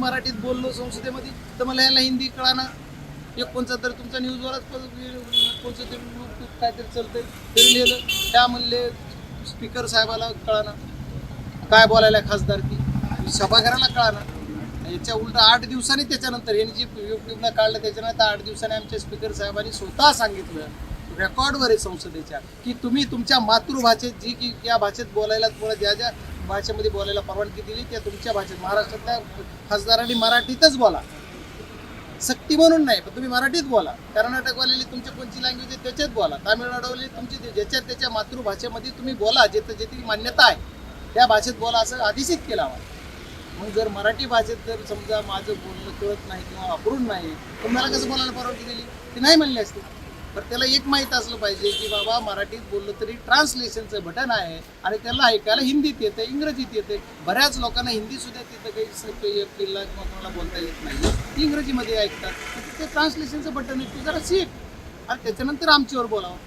मराठीत बोललो संसदेमध्ये तर मला याला हिंदी कळाना एक कोणचा तर तुमचा न्यूजवरच कोणचं तरी काहीतरी चालतंय ते लिहिलं त्या म्हणले स्पीकर साहेबाला कळाना काय बोलायला खासदार की सभागृहाला कळाना याच्या उलट 8 दिवसांनी त्याच्यानंतर यांनी जी यूट्यूबला काढलं त्याच्यानंतर 8 दिवसांनी आमच्या स्पीकर साहेबांनी स्वतः सांगितलं रेकॉर्डवर आहे संसदेच्या की तुम्ही तुमच्या मातृभाषेत जी की या भाषेत बोलायला तुम्हाला ज्या ज्या भाषेमध्ये बोलायला परवानगी दिली त्या तुमच्या भाषेत महाराष्ट्रातल्या खासदारांनी मराठीतच बोला सक्ती म्हणून नाही पण तुम्ही मराठीत बोला कर्नाटकवालेली तुमची कोणची लँग्वेज आहे त्याच्यात बोला तामिळनाडूवाली तुमची ज्याच्यात त्याच्या मातृभाषेमध्ये तुम्ही बोला जिथं जिथे मान्यता आहे त्या भाषेत बोला असं आदेशित केलं आम्हाला मग जर मराठी भाषेत जर समजा माझं बोलणं कळत नाही किंवा वापरून नाही तर मला कसं बोलायला परवानगी दिली ती नाही म्हणली असते पण त्याला एक माहीत असलं पाहिजे की बाबा मराठीत बोललं तरी ट्रान्सलेशनचं बटन आहे आणि त्याला ऐकायला हिंदीत येतं इंग्रजीत येते बऱ्याच लोकांना हिंदी सुद्धा तिथं काही किंवा कोणाला बोलता येत नाही इंग्रजीमध्ये ऐकतात ते ट्रान्सलेशनचं बटन आहे ते जरा शिक आणि त्याच्यानंतर आमच्यावर बोलावं